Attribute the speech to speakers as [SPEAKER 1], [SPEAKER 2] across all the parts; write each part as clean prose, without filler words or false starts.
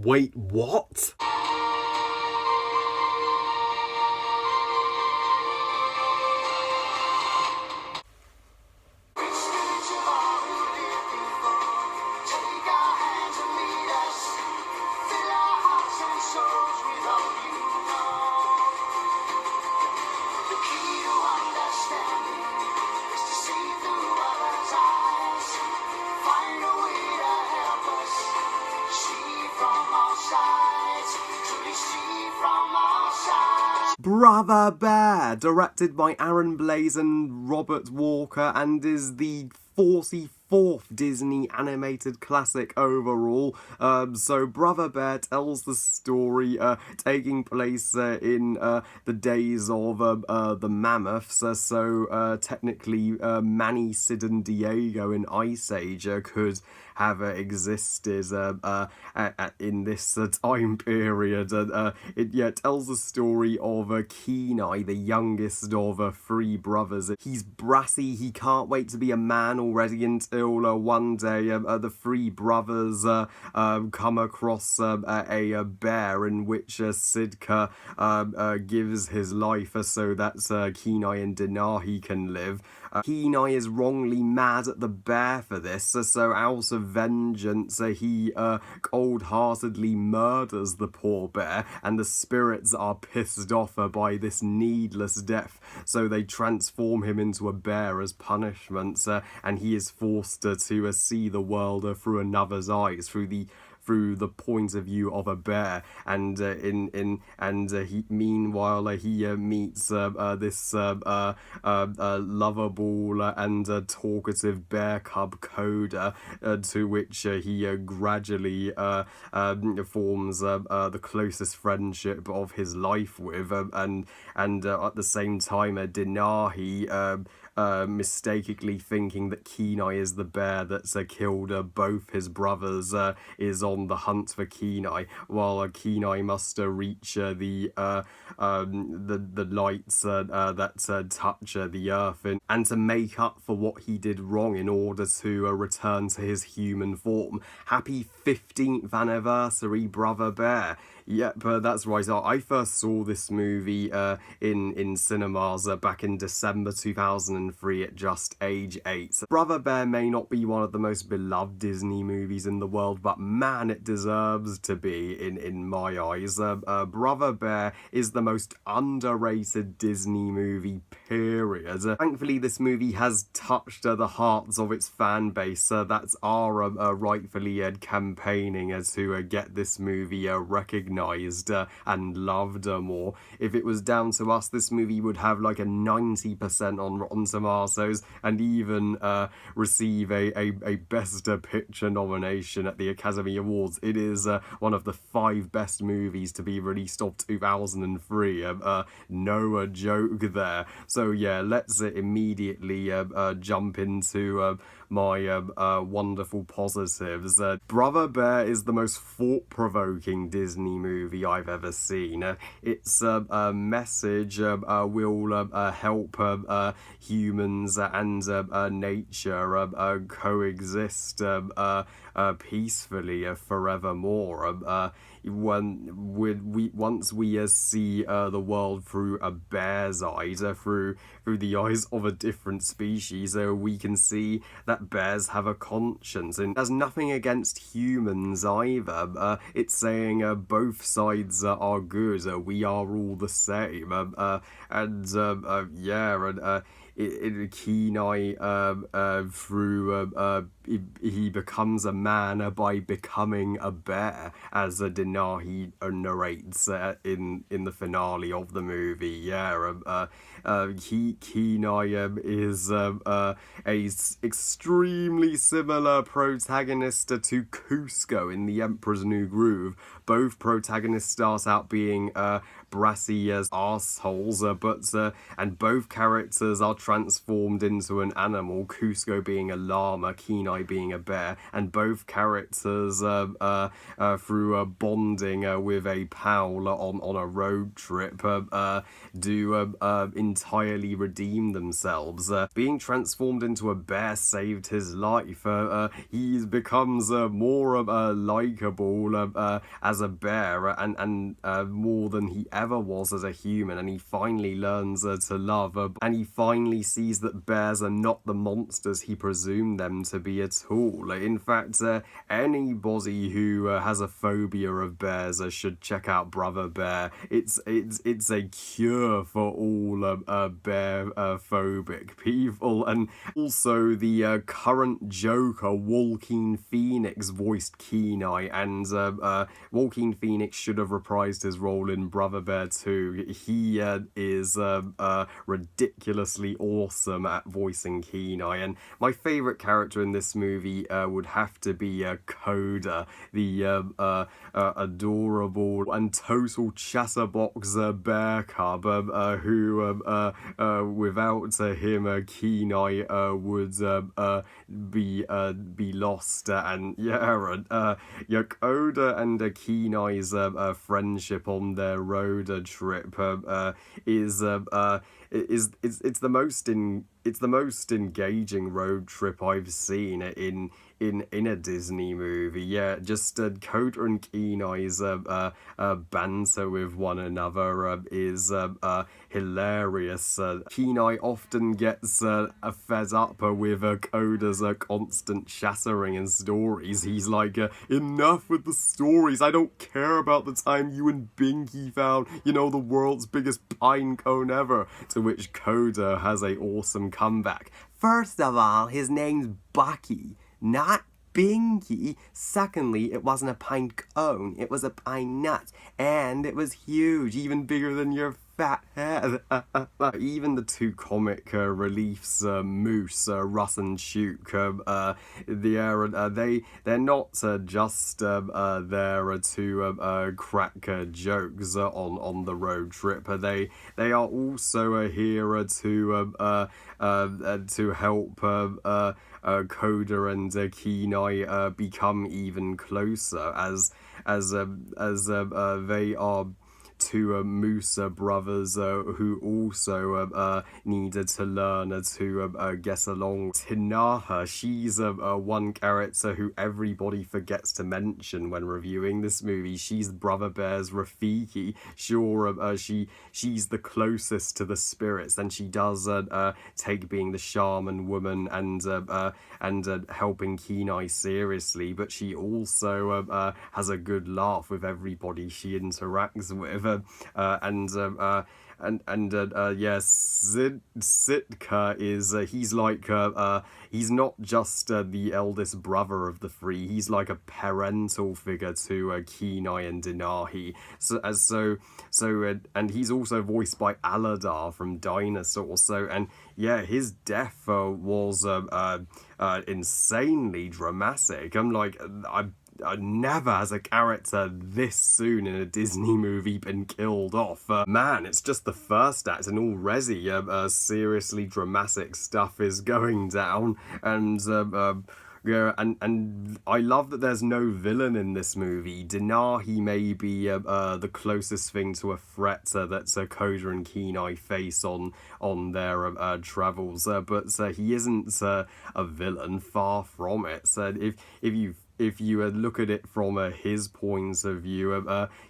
[SPEAKER 1] Wait, what? Brother Bear, directed by Aaron Blaise and Robert Walker, and is the 44th Disney animated classic overall. So Brother Bear tells the story taking place in the days of the mammoths. Technically, Manny, Sid, and Diego in Ice Age could have existed in this time period. It tells the story of Kenai, the youngest of three brothers. He's brassy, he can't wait to be a man already until one day the three brothers come across a bear in which Sidka gives his life so that Kenai and Denahi can live. Kenai is wrongly mad at the bear for this, so out of vengeance he cold-heartedly murders the poor bear, and the spirits are pissed off by this needless death, so they transform him into a bear as punishment, and he is forced to see the world through another's eyes, through the point of view of a bear, and meanwhile he meets this lovable and talkative bear cub Coda, to which he gradually forms the closest friendship of his life with, and at the same time Denahi, mistakenly thinking that Kenai is the bear that's killed both his brothers, is on the hunt for Kenai, while Kenai must reach the lights that touch the earth, and to make up for what he did wrong in order to return to his human form. Happy 15th anniversary, Brother Bear. Yep, that's right. I first saw this movie in cinemas back in December 2003 at just age 8. Brother Bear may not be one of the most beloved Disney movies in the world, but man, it deserves to be in my eyes. Brother Bear is the most underrated Disney movie, period. Thankfully, this movie has touched the hearts of its fan base that are rightfully campaigning to get this movie recognised and loved more. If it was down to us, this movie would have like a 90% on Rotten Tomatoes, and even receive a Best Picture nomination at the Academy Awards. It is one of the 5 best movies to be released of 2003. No joke there. So yeah, let's immediately jump into my wonderful positives. Brother Bear is the most thought-provoking Disney movie I've ever seen. Its message will help humans and nature coexist peacefully forevermore. Once we see the world through a bear's eyes, through the eyes of a different species, we can see that bears have a conscience, and there's nothing against humans either. It's saying both sides are good, we are all the same, Kenai he becomes a man by becoming a bear, as Denahi narrates in the finale of the movie. Kenai is a extremely similar protagonist to Cusco in The Emperor's New Groove. Both protagonists start out being brassy as arseholes, and both characters are transformed into an animal, Cusco being a llama, Kenai being a bear, and both characters through bonding with a pal on a road trip do entirely redeem themselves. Being transformed into a bear saved his life. He becomes more likable as a bear and more than he ever was as a human, and he finally learns to love, and he finally sees that bears are not the monsters he presumed them to be at all. In fact, anybody who has a phobia of bears should check out Brother Bear. It's a cure for all bear phobic people. And also the current Joker, Joaquin Phoenix, voiced Kenai, and Joaquin Phoenix should have reprised his role in Brother Bear 2. He is ridiculously awesome at voicing Kenai, and my favourite character in this movie would have to be Coda, the adorable and total chatterbox bear cub who without him Kenai would be lost. And Coda and Kenai's friendship on their road trip is the most engaging road trip I've seen in a Disney movie. Yeah, just Coda and Kenai's banter with one another is hilarious. Kenai often gets fed up with Coda's constant chattering and stories. He's like, enough with the stories, I don't care about the time you and Binky found, the world's biggest pine cone ever. To which Coda has a awesome comeback. First of all, his name's Bucky, not Binky. Secondly, it wasn't a pine cone, it was a pine nut, and it was huge, even bigger than your fat head. Even the two comic reliefs, Moose, Russ and Shook, they're not just there to crack jokes on the road trip. They are also here to help Coda and Kenai become even closer as they are two Moose brothers who also needed to learn to get along. Tinaha, she's one character who everybody forgets to mention when reviewing this movie. She's Brother Bear's Rafiki. Sure, she's the closest to the spirits, and she does take being the shaman woman and helping Kenai seriously, but she also has a good laugh with everybody she interacts with. Sitka is he's like he's not just the eldest brother of the three. He's like a parental figure to Kenai and Denahi. And he's also voiced by Aladar from Dinosaur. His death was insanely dramatic. I'm like, never has a character this soon in a Disney movie been killed off. Man, it's just the first act and already seriously dramatic stuff is going down. And I love that there's no villain in this movie. Denahi may be the closest thing to a threat that Coda and Kenai face on their travels, but he isn't a villain, far from it. So if you look at it from his point of view,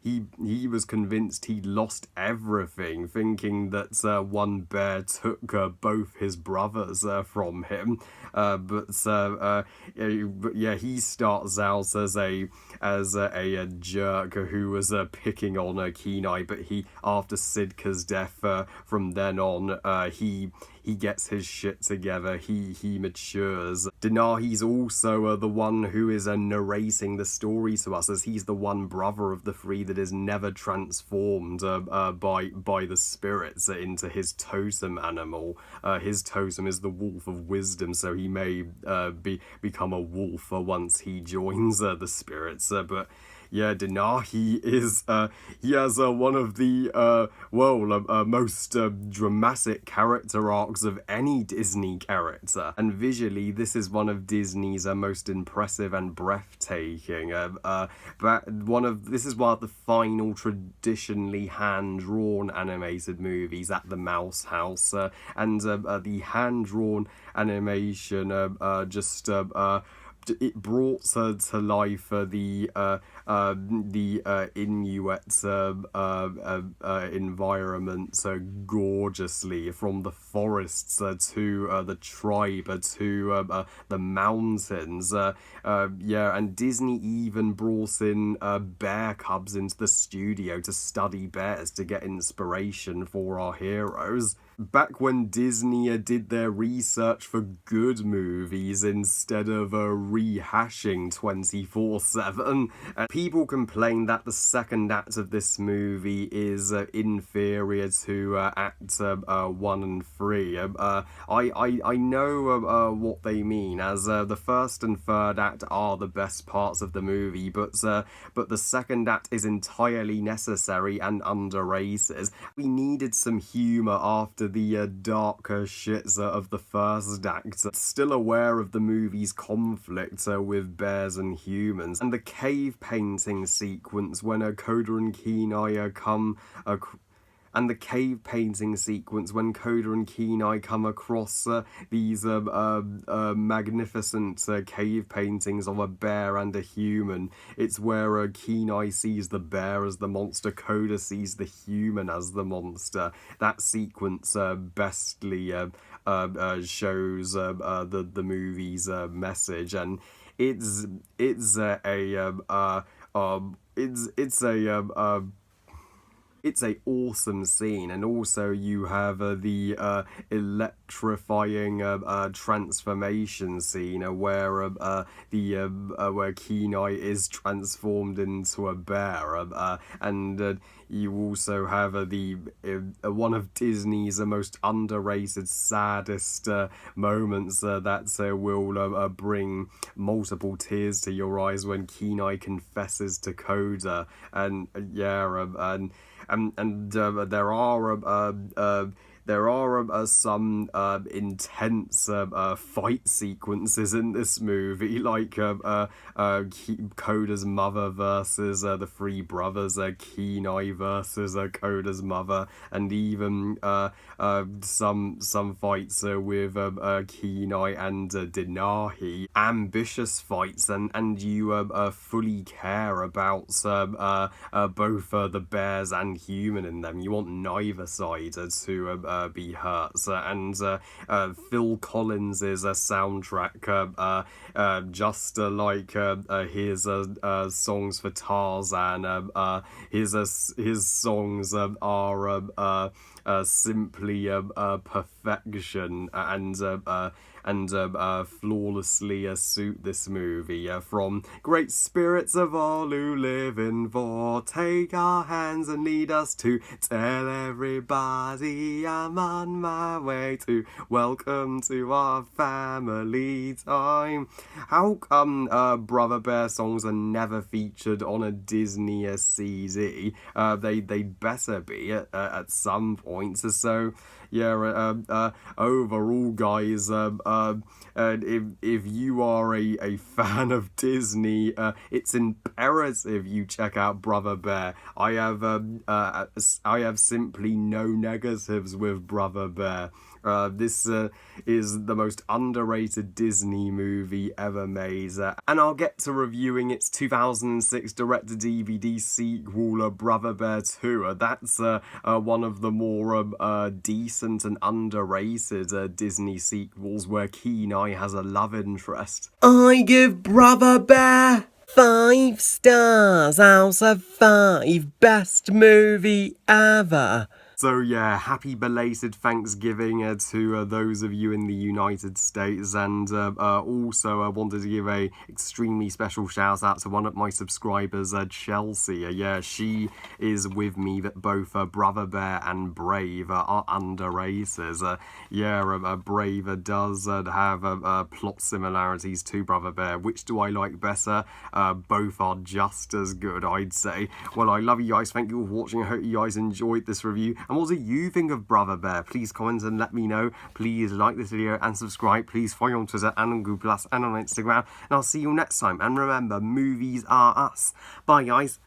[SPEAKER 1] he was convinced he'd lost everything, thinking that one bear took both his brothers from him. But he starts out as a jerk who was picking on Kenai, but after Sidka's death, from then on, he gets his shit together, he matures. Denahi's also the one who is narrating the story to us, as he's the one brother of the three that is never transformed by the spirits into his totem animal. His totem is the wolf of wisdom, so he may become a wolf once he joins the spirits. But yeah, Denahi is he has one of the most dramatic character arcs of any Disney character, and visually this is one of Disney's most impressive and breathtaking. But this is one of the final traditionally hand-drawn animated movies at the Mouse House, and the hand-drawn animation it brought to life the Inuit environment so gorgeously, from the forests to the tribe to the mountains. And Disney even brought in bear cubs into the studio to study bears to get inspiration for our heroes. Back when Disney did their research for good movies instead of rehashing 24/7, people complain that the second act of this movie is inferior to Act 1 and 3. I know what they mean, as the first and third act are the best parts of the movie, but the second act is entirely necessary and underrated. We needed some humour after the darker shits of the first act. Still aware of the movie's conflict with bears and humans, and the cave painting sequence when Coda and Kenai come and the cave painting sequence when Coda and Kenai come across these magnificent cave paintings of a bear and a human. It's where Kenai sees the bear as the monster, Coda sees the human as the monster. That sequence bestly shows the movie's message, and it's a awesome scene. And also you have the electrifying transformation scene where where Kenai is transformed into a bear, and you also have one of Disney's most underrated, saddest moments that will bring multiple tears to your eyes when Kenai confesses to Coda, and there are some intense fight sequences in this movie, like Coda's mother versus the three brothers, Kenai versus Coda's mother, and even some fights with Kenai and Denahi. Ambitious fights, and you fully care about both the bears and human in them. You want neither side to be hurt, and Phil Collins's soundtrack, just like his songs for Tarzan, his songs are simply perfection, and flawlessly suit this movie. From great spirits of all who live in vor, take our hands and lead us to tell everybody I'm on my way to welcome to our family time. How come Brother Bear songs are never featured on a Disney CD? They'd better be at some point. So yeah, overall, guys, if you are a fan of Disney, it's imperative you check out Brother Bear. I have simply no negatives with Brother Bear. This is the most underrated Disney movie ever made, and I'll get to reviewing its 2006 direct-to-DVD sequel, Brother Bear 2. That's one of the more decent and underrated Disney sequels where Kenai has a love interest. I give Brother Bear 5 stars out of 5. Best movie ever. So yeah, happy belated Thanksgiving to those of you in the United States, and also I wanted to give a extremely special shout out to one of my subscribers, Chelsea. Yeah, she is with me that both Brother Bear and Brave are under races. Brave does have plot similarities to Brother Bear. Which do I like better? Both are just as good, I'd say. Well, I love you guys. Thank you all for watching. I hope you guys enjoyed this review. And what do you think of Brother Bear? Please comment and let me know. Please like this video and subscribe. Please follow on Twitter and on Google Plus and on Instagram. And I'll see you next time. And remember, movies are us. Bye, guys.